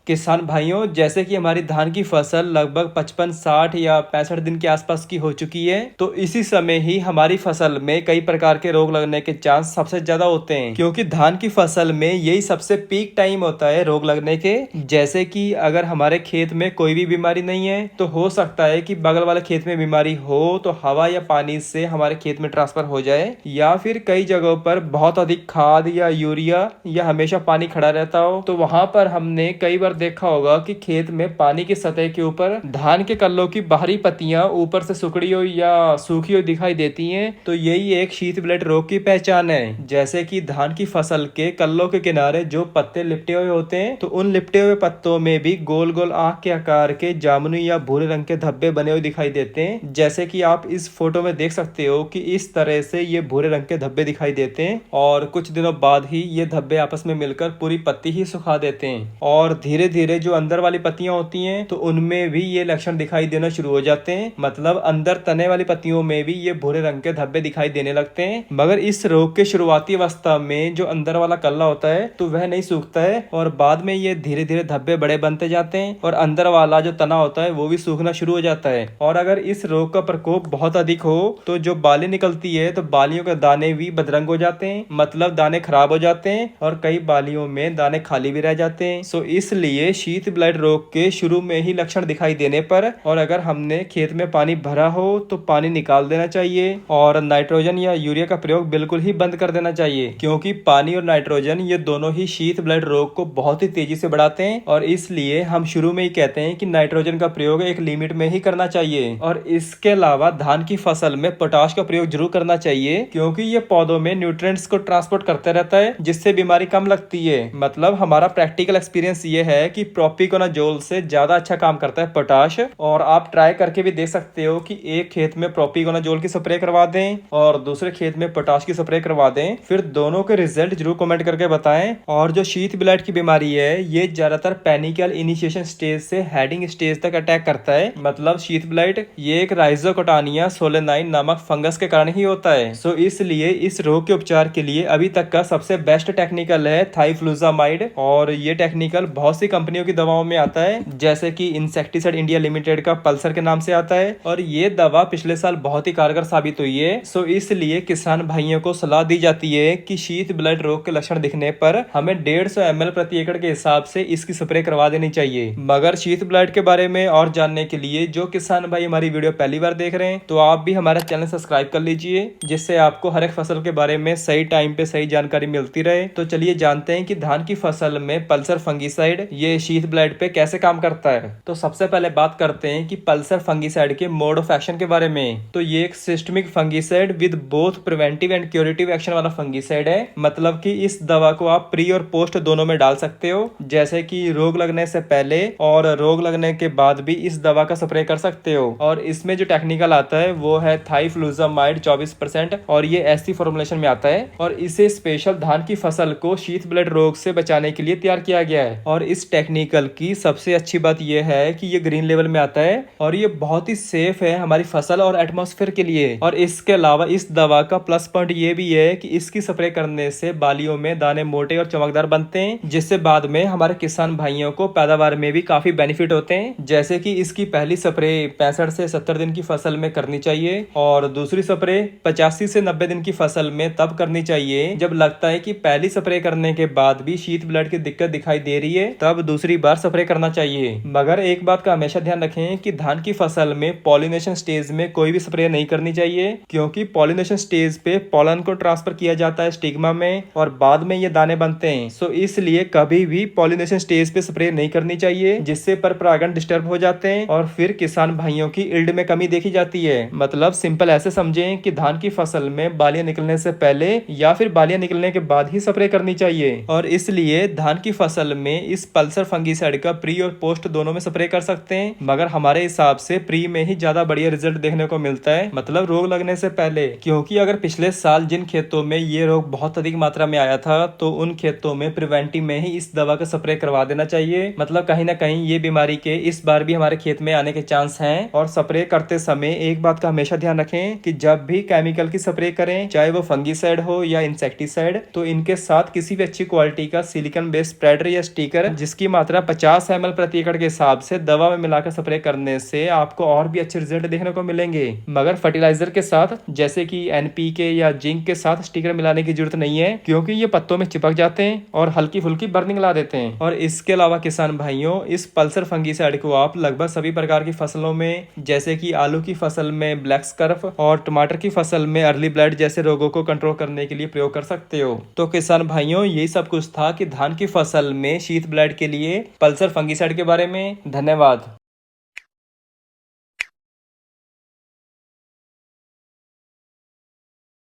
किसान भाइयों, जैसे कि हमारी धान की फसल लगभग 55, 60 या 65 दिन के आसपास की हो चुकी है, तो इसी समय ही हमारी फसल में कई प्रकार के रोग लगने के चांस सबसे ज्यादा होते हैं, क्योंकि धान की फसल में यही सबसे पीक टाइम होता है रोग लगने के। जैसे कि अगर हमारे खेत में कोई भी बीमारी नहीं है, तो हो सकता है कि बगल वाले खेत में बीमारी हो तो हवा या पानी से हमारे खेत में ट्रांसफर हो जाए, या फिर कई जगहों पर बहुत अधिक खाद या यूरिया या हमेशा पानी खड़ा रहता हो, तो वहां पर हमने कई बार देखा होगा कि खेत में पानी की सतह के ऊपर धान के कल्लों की बाहरी पत्तियां ऊपर से सिकुड़ी हुई या सूखी हुई दिखाई देती हैं। तो यही एक शीत ब्लाइट रोग की पहचान है। जैसे कि धान की फसल के कल्लों के किनारे जो पत्ते लिपटे हुए होते हैं, तो उन लिपटे हुए पत्तों में भी गोल गोल आंख के आकार के जामुनी या भूरे रंग के धब्बे बने हुए दिखाई देते हैं। जैसे कि आप इस फोटो में देख सकते हो कि इस तरह से ये भूरे रंग के धब्बे दिखाई देते हैं, और कुछ दिनों बाद ही ये धब्बे आपस में मिलकर पूरी पत्ती ही सुखा देते हैं। और धीरे धीरे जो अंदर वाली पत्तियां होती हैं, तो उनमें भी ये लक्षण दिखाई देना शुरू हो जाते हैं। मतलब अंदर तने वाली पत्तियों में भी ये भूरे रंग के धब्बे दिखाई देने लगते हैं। मगर इस रोग के शुरुआती अवस्था में जो अंदर वाला कल्ला होता है, तो वह नहीं सूखता है, और बाद में ये धीरे धीरे धब्बे बड़े बनते जाते हैं, और अंदर वाला जो तना होता है वो भी सूखना शुरू हो जाता है। और अगर इस रोग का प्रकोप बहुत अधिक हो, तो जो बाली निकलती है, तो बालियों के दाने भी बदरंग हो जाते हैं, मतलब दाने खराब हो जाते हैं, और कई बालियों में दाने खाली भी रह जाते हैं। सो इसलिए शीत ब्लाइट रोग के शुरू में ही लक्षण दिखाई देने पर, और अगर हमने खेत में पानी भरा हो, तो पानी निकाल देना चाहिए, और नाइट्रोजन या यूरिया का प्रयोग बिल्कुल ही बंद कर देना चाहिए, क्योंकि पानी और नाइट्रोजन ये दोनों ही शीत ब्लाइट रोग को बहुत ही तेजी से बढ़ाते हैं। और इसलिए हम शुरू में ही कहते हैं कि नाइट्रोजन का प्रयोग एक लिमिट में ही करना चाहिए। और इसके अलावा धान की फसल में पोटाश का प्रयोग जरूर करना चाहिए, क्योंकि ये पौधों में न्यूट्रिएंट्स को ट्रांसपोर्ट करते रहता है, जिससे बीमारी कम लगती है। मतलब हमारा प्रैक्टिकल एक्सपीरियंस ये है कि प्रोपिकोनाजोल से ज्यादा अच्छा काम करता है पोटाश। और आप ट्राई करके भी देख सकते हो कि एक खेत में प्रोपिकोनाजोल की स्प्रे करवा दें और दूसरे खेत में पोटाश की स्प्रे करवा दें, फिर दोनों के रिजल्ट जरूर कमेंट करके बताएं। और जो शीत ब्लाइट की बीमारी है, ये ज्यादातर पैनिकल इनिशिएशन स्टेज से हेडिंग स्टेज तक अटैक करता है। मतलब शीत ब्लाइट ये एक राइजोकोटानिया सोलेनाइन नामक फंगस के कारण ही होता है। सो इसलिए इस रोग के उपचार के लिए अभी तक का सबसे बेस्ट टेक्निकल है थाइफ्लुजामाइड, और ये टेक्निकल बहुत सी कंपनियों की दवाओं में आता है, जैसे कि इंसेक्टिसाइड इंडिया लिमिटेड का पल्सर के नाम से आता है, और ये दवा पिछले साल बहुत ही कारगर साबित हुई है। सो इसलिए किसान भाइयों को सलाह दी जाती है कि शीत ब्लाइट रोग के लक्षण दिखने पर हमें 150 ml प्रति एकड़ के हिसाब से इसकी स्प्रे करवा देनी चाहिए। मगर शीत ब्लाइट के बारे में और जानने के लिए जो किसान भाई हमारी वीडियो पहली बार देख रहे हैं, तो आप भी हमारा चैनल सब्सक्राइब कर लीजिए, जिससे आपको हर एक फसल के बारे में सही टाइम पे सही जानकारी मिलती रहे। तो चलिए जानते हैं कि धान की फसल में पल्सर फंगिसाइड ये शीत ब्लाइट पे कैसे काम करता है। तो सबसे पहले बात करते हैं कि पल्सर फंगिसाइड के मोड ऑफ एक्शन के बारे में। तो ये एक systemic fungicide with both preventive and curative action वाला फंगिसाइड है। मतलब कि इस दवा को आप प्री और पोस्ट दोनों में डाल सकते हो, जैसे कि रोग लगने से पहले और रोग लगने के बाद भी इस दवा का स्प्रे कर सकते हो। और इसमें जो टेक्निकल आता है वो है थाइफ्लुजामाइड 24%, और ये ऐसी फॉर्मुलेशन में आता है, और इसे स्पेशल धान की फसल को शीत ब्लाइट रोग से बचाने के लिए तैयार किया गया है। और इस टेक्निकल की सबसे अच्छी बात यह है कि ये ग्रीन लेवल में आता है, और ये बहुत ही सेफ है हमारी फसल और एटमॉस्फेयर के लिए। और इसके अलावा इस दवा का प्लस पॉइंट ये भी है कि इसकी स्प्रे करने से बालियों में दाने मोटे और चमकदार बनते हैं, जिससे बाद में हमारे किसान भाइयों को पैदावार में भी काफी बेनिफिट होते हैं। जैसे कि इसकी पहली स्प्रे 65 से 70 दिन की फसल में करनी चाहिए, और दूसरी स्प्रे 85 से 90 दिन की फसल में तब करनी चाहिए जब लगता है कि पहली स्प्रे करने के बाद भी शीत ब्लाइट की दिक्कत दिखाई दे रही है, तब दूसरी बार स्प्रे करना चाहिए। मगर एक बात का हमेशा ध्यान रखें कि धान की फसल में पॉलिनेशन स्टेज में कोई भी स्प्रे नहीं करनी चाहिए, क्योंकि पॉलिनेशन स्टेज पे पॉलन को ट्रांसफर किया जाता है स्टिग्मा में, और बाद में ये दाने बनते हैं। सो इसलिए कभी भी पॉलिनेशन स्टेज पे स्प्रे नहीं करनी चाहिए, जिससे पर परागण डिस्टर्ब हो जाते हैं, और फिर किसान भाइयों की इल्ड में कमी देखी जाती है। मतलब सिंपल ऐसे समझें कि धान की फसल में बालियां निकलने से पहले या फिर बालियां निकलने के बाद ही स्प्रे करनी चाहिए। और इसलिए धान की फसल में इस पल्सर फंगिसाइड का प्री और पोस्ट दोनों में स्प्रे कर सकते हैं, मगर हमारे हिसाब से प्री में ही ज्यादा बढ़िया रिजल्ट देखने को मिलता है, मतलब रोग लगने से पहले। क्योंकि अगर पिछले साल जिन खेतों में ये रोग बहुत अधिक मात्रा में आया था, तो उन खेतों में प्रिवेंटिव में ही इस दवा का स्प्रे करवा देना चाहिए। मतलब कहीं ना कहीं ये बीमारी के इस बार भी हमारे खेत में आने के चांस हैं। और स्प्रे करते समय एक बात का हमेशा ध्यान रखें कि जब भी केमिकल की स्प्रे करें, चाहे वो फंगिसाइड हो या इंसेक्टिसाइड, तो इनके साथ किसी भी अच्छी क्वालिटी का सिलिकॉन बेस्ड स्प्रेडर या स्टिकर, जिसका इसकी मात्रा 50 ml प्रति एकड़ के हिसाब से दवा में मिलाकर स्प्रे करने से आपको और भी अच्छे रिजल्ट देखने को मिलेंगे। मगर फर्टिलाइजर के साथ जैसे कि एनपीके या जिंक के साथ स्टिकर मिलाने की जरूरत नहीं है, क्योंकि ये पत्तों में चिपक जाते हैं और हल्की फुल्की बर्निंग ला देते हैं। और इसके अलावा किसान भाइयों, इस पल्सर फंगीसाइड को आप लगभग सभी प्रकार की फसलों में, जैसे कि आलू की फसल में ब्लैक स्कर्फ और टमाटर की फसल में अर्ली ब्लाइट जैसे रोगों को कंट्रोल करने के लिए प्रयोग कर सकते हो। तो किसान भाइयों, यही सब कुछ था कि धान की फसल में शीत ब्लाइट के लिए पल्सर फंगीसाइड के बारे में। धन्यवाद।